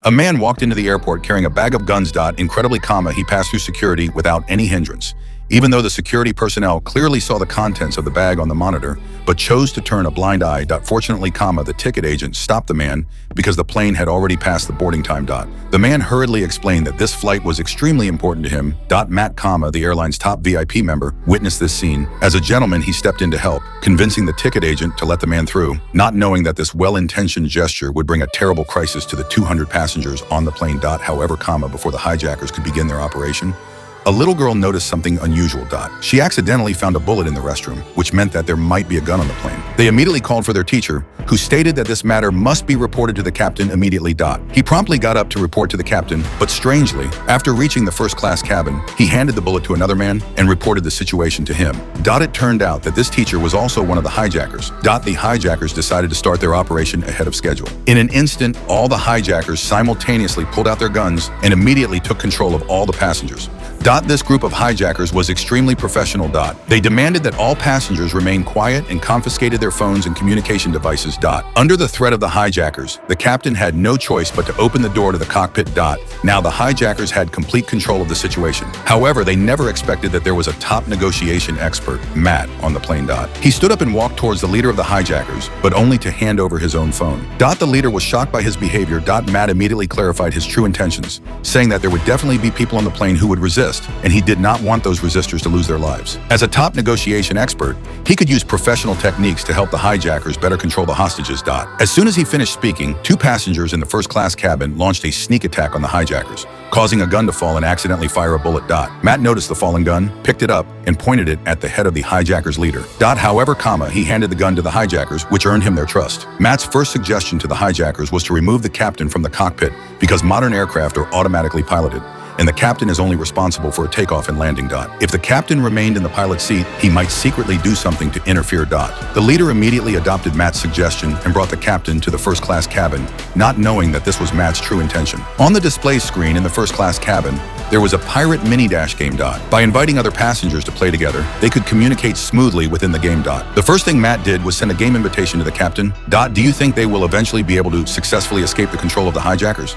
A man walked into the airport carrying a bag of guns. Incredibly, he passed through security without any hindrance. Even though the security personnel clearly saw the contents of the bag on the monitor, but chose to turn a blind eye. Fortunately, the ticket agent stopped the man because the plane had already passed the boarding time. The man hurriedly explained that this flight was extremely important to him. Matt, the airline's top VIP member, witnessed this scene. As a gentleman, he stepped in to help, convincing the ticket agent to let the man through, not knowing that this well-intentioned gesture would bring a terrible crisis to the 200 passengers on the plane. However, before the hijackers could begin their operation, a little girl noticed something unusual. She accidentally found a bullet in the restroom, which meant that there might be a gun on the plane. They immediately called for their teacher, who stated that this matter must be reported to the captain immediately. He promptly got up to report to the captain, but strangely, after reaching the first-class cabin, he handed the bullet to another man and reported the situation to him. It turned out that this teacher was also one of the hijackers. The hijackers decided to start their operation ahead of schedule. In an instant, all the hijackers simultaneously pulled out their guns and immediately took control of all the passengers. This group of hijackers was extremely professional. They demanded that all passengers remain quiet and confiscated their phones and communication devices. Under the threat of the hijackers, the captain had no choice but to open the door to the cockpit. Now the hijackers had complete control of the situation. However, they never expected that there was a top negotiation expert, Matt, on the plane. He stood up and walked towards the leader of the hijackers, but only to hand over his own phone. The leader was shocked by his behavior. Matt immediately clarified his true intentions, saying that there would definitely be people on the plane who would resist, and he did not want those resistors to lose their lives. As a top negotiation expert, he could use professional techniques to help the hijackers better control the hostages. As soon as he finished speaking, 2 passengers in the first-class cabin launched a sneak attack on the hijackers, causing a gun to fall and accidentally fire a bullet. Matt noticed the fallen gun, picked it up, and pointed it at the head of the hijackers' leader. However, he handed the gun to the hijackers, which earned him their trust. Matt's first suggestion to the hijackers was to remove the captain from the cockpit because modern aircraft are automatically piloted, and the captain is only responsible for a takeoff and landing. If the captain remained in the pilot's seat, he might secretly do something to interfere. The leader immediately adopted Matt's suggestion and brought the captain to the first-class cabin, not knowing that this was Matt's true intention. On the display screen in the first-class cabin, there was a pirate mini-dash game. By inviting other passengers to play together, they could communicate smoothly within the game. The first thing Matt did was send a game invitation to the captain. Do you think they will eventually be able to successfully escape the control of the hijackers?